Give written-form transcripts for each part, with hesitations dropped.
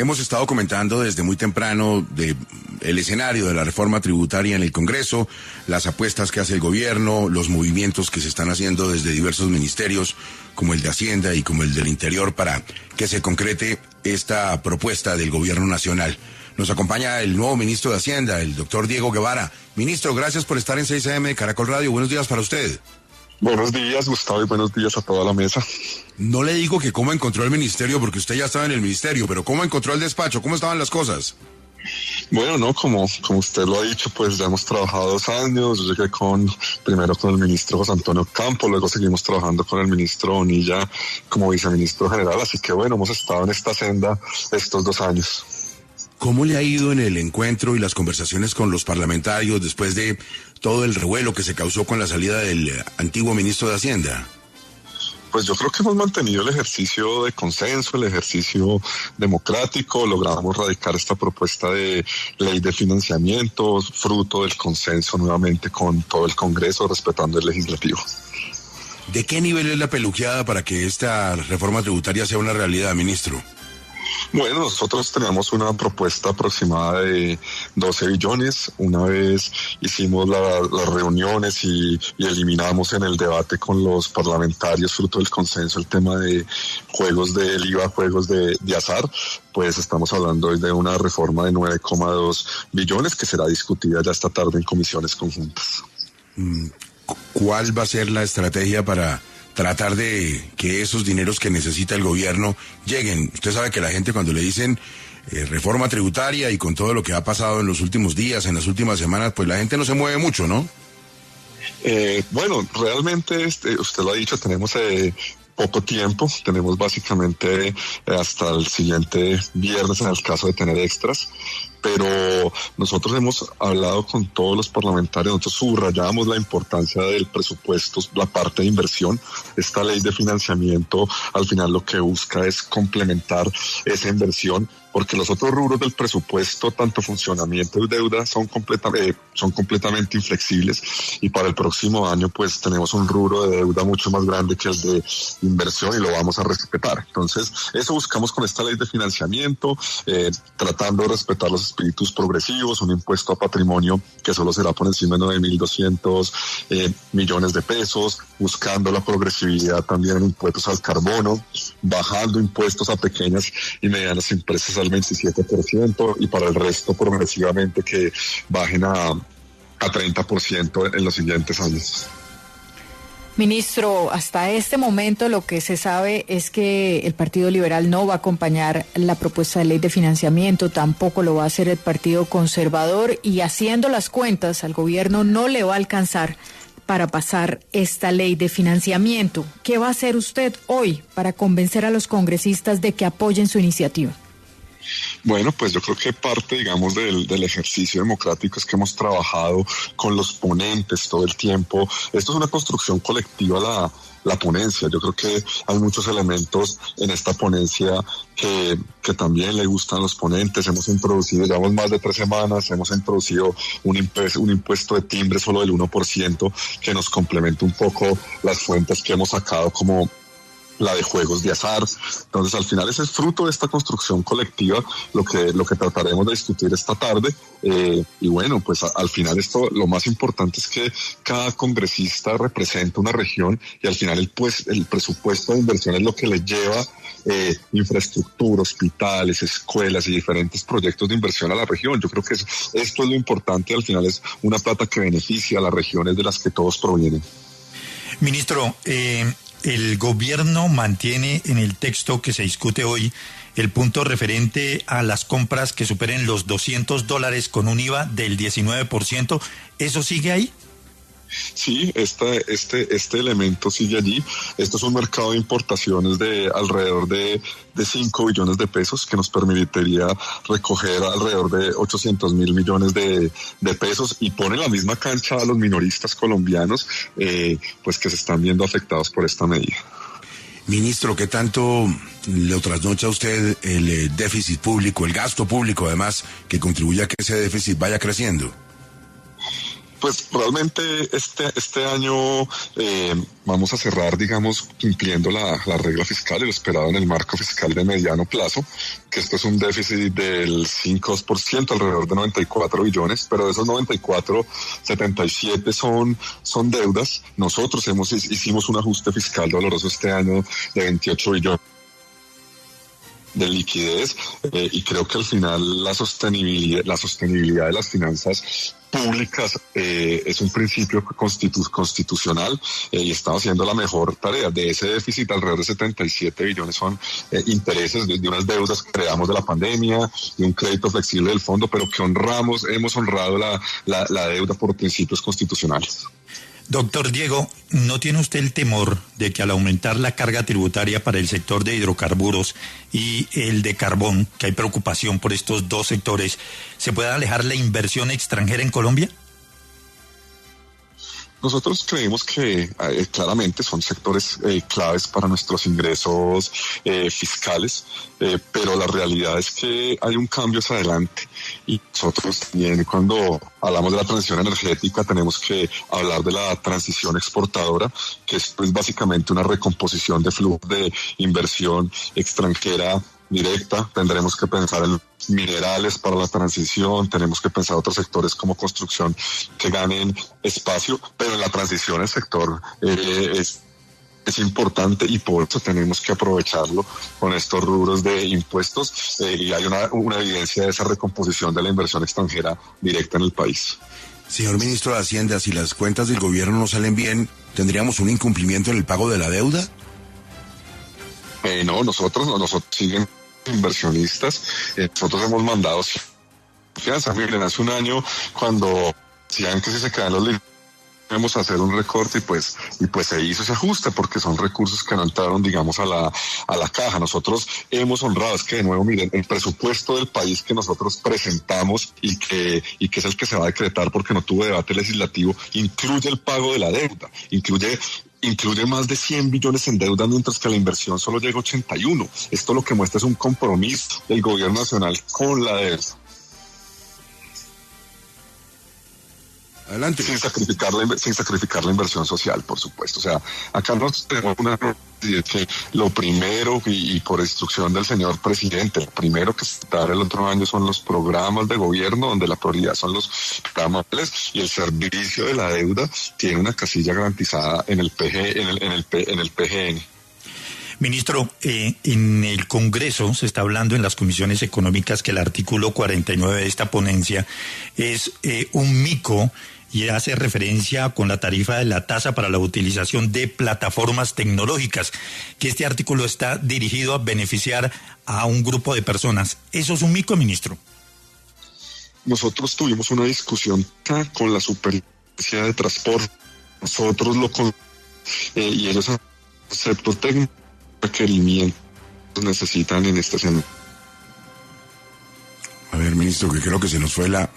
hemos estado comentando desde muy temprano de el escenario de la reforma tributaria en el Congreso, las apuestas que hace el gobierno, los movimientos que se están haciendo desde diversos ministerios, como el de Hacienda y como el del Interior, para que se concrete esta propuesta del gobierno nacional. Nos acompaña el nuevo ministro de Hacienda, el doctor Diego Guevara. Ministro, gracias por estar en 6 AM de Caracol Radio. Buenos días para usted. Buenos días, Gustavo, y buenos días a toda la mesa. No le digo que cómo encontró el ministerio, porque usted ya estaba en el ministerio, pero ¿cómo encontró el despacho? ¿Cómo estaban las cosas? Bueno, no, como usted lo ha dicho, pues ya hemos trabajado 2 años. Yo llegué primero con el ministro José Antonio Campo, luego seguimos trabajando con el ministro Bonilla como viceministro general, así que bueno, hemos estado en esta senda estos 2 años. ¿Cómo le ha ido en el encuentro y las conversaciones con los parlamentarios después de todo el revuelo que se causó con la salida del antiguo ministro de Hacienda? Pues yo creo que hemos mantenido el ejercicio de consenso, el ejercicio democrático, logramos radicar esta propuesta de ley de financiamiento, fruto del consenso nuevamente con todo el Congreso, respetando el legislativo. ¿De qué nivel es la peluqueada para que esta reforma tributaria sea una realidad, ministro? Bueno, nosotros teníamos una propuesta aproximada de 12 billones. Una vez hicimos las reuniones y eliminamos en el debate con los parlamentarios, fruto del consenso, el tema de juegos del IVA, juegos de azar. Pues estamos hablando hoy de una reforma de 9,2 billones que será discutida ya esta tarde en comisiones conjuntas. ¿Cuál va a ser la estrategia para tratar de que esos dineros que necesita el gobierno lleguen? Usted sabe que la gente, cuando le dicen reforma tributaria y con todo lo que ha pasado en los últimos días, en las últimas semanas, pues la gente no se mueve mucho, ¿no? Bueno, realmente usted lo ha dicho, tenemos poco tiempo, tenemos básicamente hasta el siguiente viernes en el caso de tener extras, pero nosotros hemos hablado con todos los parlamentarios, nosotros subrayamos la importancia del presupuesto, la parte de inversión. Esta ley de financiamiento al final lo que busca es complementar esa inversión, porque los otros rubros del presupuesto, tanto funcionamiento y deuda, son completamente inflexibles, y para el próximo año pues tenemos un rubro de deuda mucho más grande que el de inversión y lo vamos a respetar. Entonces eso buscamos con esta ley de financiamiento, tratando de respetar los espíritus progresivos, un impuesto a patrimonio que solo será por encima de 9.200 millones de pesos, buscando la progresividad también en impuestos al carbono, bajando impuestos a pequeñas y medianas empresas al 27%, y para el resto progresivamente que bajen a 30% en los siguientes años. Ministro, hasta este momento lo que se sabe es que el Partido Liberal no va a acompañar la propuesta de ley de financiamiento, tampoco lo va a hacer el Partido Conservador, y haciendo las cuentas al gobierno no le va a alcanzar para pasar esta ley de financiamiento. ¿Qué va a hacer usted hoy para convencer a los congresistas de que apoyen su iniciativa? Bueno, pues yo creo que parte, digamos, del ejercicio democrático es que hemos trabajado con los ponentes todo el tiempo. Esto es una construcción colectiva, la ponencia. Yo creo que hay muchos elementos en esta ponencia que también le gustan a los ponentes. Hemos introducido, llevamos más de 3 semanas, hemos introducido un impuesto de timbre solo del 1% que nos complementa un poco las fuentes que hemos sacado, como la de juegos de azar. Entonces al final ese es fruto de esta construcción colectiva lo que trataremos de discutir esta tarde, y bueno, pues al final esto, lo más importante es que cada congresista representa una región, y al final el presupuesto de inversión es lo que le lleva infraestructura, hospitales, escuelas y diferentes proyectos de inversión a la región. Yo creo que esto es lo importante, al final es una plata que beneficia a las regiones de las que todos provienen. Ministro, el gobierno mantiene en el texto que se discute hoy el punto referente a las compras que superen los $200 con un IVA del 19%. ¿Eso sigue ahí? Sí, este elemento sigue allí. Esto es un mercado de importaciones de alrededor de 5 billones de pesos, que nos permitiría recoger alrededor de 800 mil millones de pesos, y pone la misma cancha a los minoristas colombianos, pues que se están viendo afectados por esta medida. Ministro, ¿qué tanto le trasnocha a usted el déficit público, el gasto público, además, que contribuye a que ese déficit vaya creciendo? Pues realmente este año vamos a cerrar, digamos, cumpliendo la regla fiscal y lo esperado en el marco fiscal de mediano plazo, que esto es un déficit del 5%, alrededor de 94 billones, pero de esos 94, 77 son deudas. Nosotros hicimos un ajuste fiscal doloroso este año de 28 billones de liquidez y creo que al final la sostenibilidad de las finanzas públicas es un principio constitucional y estamos haciendo la mejor tarea. De ese déficit, alrededor de 77 billones son intereses de unas deudas que creamos de la pandemia, de un crédito flexible del fondo, pero que hemos honrado la deuda por principios constitucionales. Doctor Diego, ¿no tiene usted el temor de que al aumentar la carga tributaria para el sector de hidrocarburos y el de carbón, que hay preocupación por estos dos sectores, se pueda alejar la inversión extranjera en Colombia? Nosotros creemos que claramente son sectores claves para nuestros ingresos fiscales, pero la realidad es que hay un cambio hacia adelante y nosotros también cuando hablamos de la transición energética tenemos que hablar de la transición exportadora, que es pues, básicamente una recomposición de flujo de inversión extranjera directa. Tendremos que pensar en minerales para la transición, tenemos que pensar en otros sectores como construcción que ganen espacio, pero en la transición el sector es importante y por eso tenemos que aprovecharlo con estos rubros de impuestos y hay una evidencia de esa recomposición de la inversión extranjera directa en el país. Señor ministro de Hacienda, si las cuentas del gobierno no salen bien, ¿tendríamos un incumplimiento en el pago de la deuda? No, nosotros siguen inversionistas, nosotros hemos mandado confianza. Miren, hace un año cuando decían que si se quedan los libros íbamos a hacer un recorte y pues se hizo ese ajuste porque son recursos que no entraron, digamos, a la caja. Nosotros hemos honrado, es que de nuevo, miren, el presupuesto del país que nosotros presentamos y que es el que se va a decretar porque no tuvo debate legislativo, incluye el pago de la deuda, incluye más de 100 billones en deuda, mientras que la inversión solo llega a 81. Esto lo que muestra es un compromiso del gobierno nacional con la deuda. Adelante. Sin sacrificar la inversión social, por supuesto. O sea, acá nosotros tenemos una que lo primero, y por instrucción del señor presidente, lo primero que se dará el otro año son los programas de gobierno, donde la prioridad son los programas y el servicio de la deuda tiene una casilla garantizada en el PGN. Ministro, en el Congreso se está hablando en las comisiones económicas que el artículo 49 de esta ponencia es un mico y hace referencia con la tarifa de la tasa para la utilización de plataformas tecnológicas, que este artículo está dirigido a beneficiar a un grupo de personas. ¿Eso es un mico, ministro? Nosotros tuvimos una discusión con la Superintendencia de Transporte. Nosotros y ellos han concepto técnico requerimientos necesitan en este sentido. A ver, ministro, que creo que se nos fue la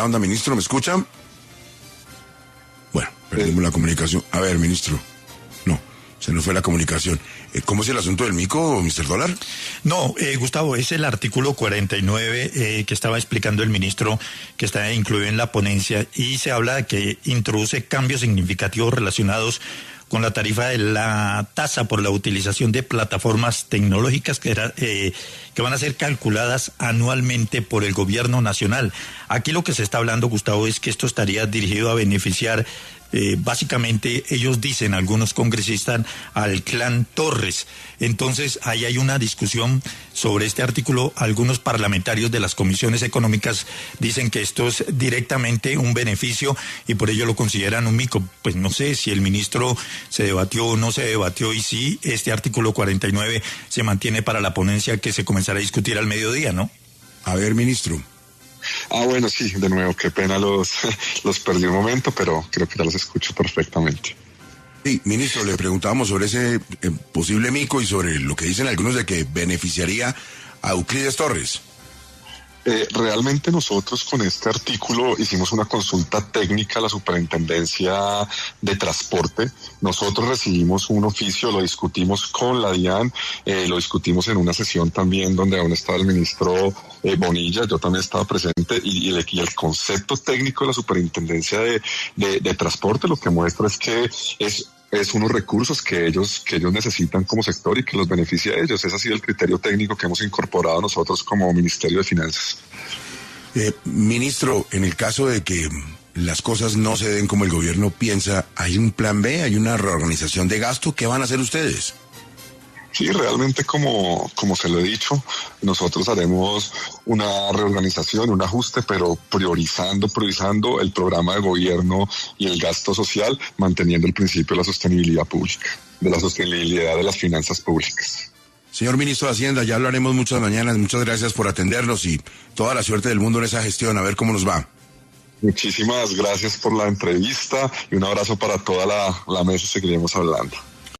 onda, ministro, ¿me escuchan? Bueno, perdimos la comunicación. A ver, ministro, no, se nos fue la comunicación. ¿Cómo es el asunto del mico, Mr. Dólar? No, Gustavo, es el artículo 49 que estaba explicando el ministro, que está incluido en la ponencia, y se habla de que introduce cambios significativos relacionados con la tarifa de la tasa por la utilización de plataformas tecnológicas que van a ser calculadas anualmente por el gobierno nacional. Aquí lo que se está hablando, Gustavo, es que esto estaría dirigido a beneficiar básicamente, ellos dicen, algunos congresistas, al clan Torres. Entonces, ahí hay una discusión sobre este artículo. Algunos parlamentarios de las comisiones económicas dicen que esto es directamente un beneficio y por ello lo consideran un mico. Pues no sé si el ministro se debatió o no se debatió y si este artículo 49 se mantiene para la ponencia que se comenzará a discutir al mediodía, ¿no? A ver, ministro. Bueno, sí, de nuevo, qué pena los perdí un momento, pero creo que ya los escucho perfectamente. Sí, ministro, le preguntábamos sobre ese posible mico y sobre lo que dicen algunos de que beneficiaría a Euclides Torres. Realmente nosotros con este artículo hicimos una consulta técnica a la Superintendencia de Transporte. Nosotros recibimos un oficio, lo discutimos con la DIAN, lo discutimos en una sesión también donde aún estaba el ministro Bonilla, yo también estaba presente, y el concepto técnico de la Superintendencia de Transporte lo que muestra es que es unos recursos que ellos necesitan como sector y que los beneficia a ellos. Ese ha sido el criterio técnico que hemos incorporado nosotros como Ministerio de Finanzas. Ministro, en el caso de que las cosas no se den como el gobierno piensa, ¿hay un plan B? ¿Hay una reorganización de gasto? ¿Qué van a hacer ustedes? Sí, realmente como se lo he dicho, nosotros haremos una reorganización, un ajuste, pero priorizando el programa de gobierno y el gasto social, manteniendo el principio de la sostenibilidad pública, de la sostenibilidad de las finanzas públicas. Señor Ministro de Hacienda, ya hablaremos muchas mañanas. Muchas gracias por atendernos y toda la suerte del mundo en esa gestión. A ver cómo nos va. Muchísimas gracias por la entrevista y un abrazo para toda la mesa. Seguiremos hablando.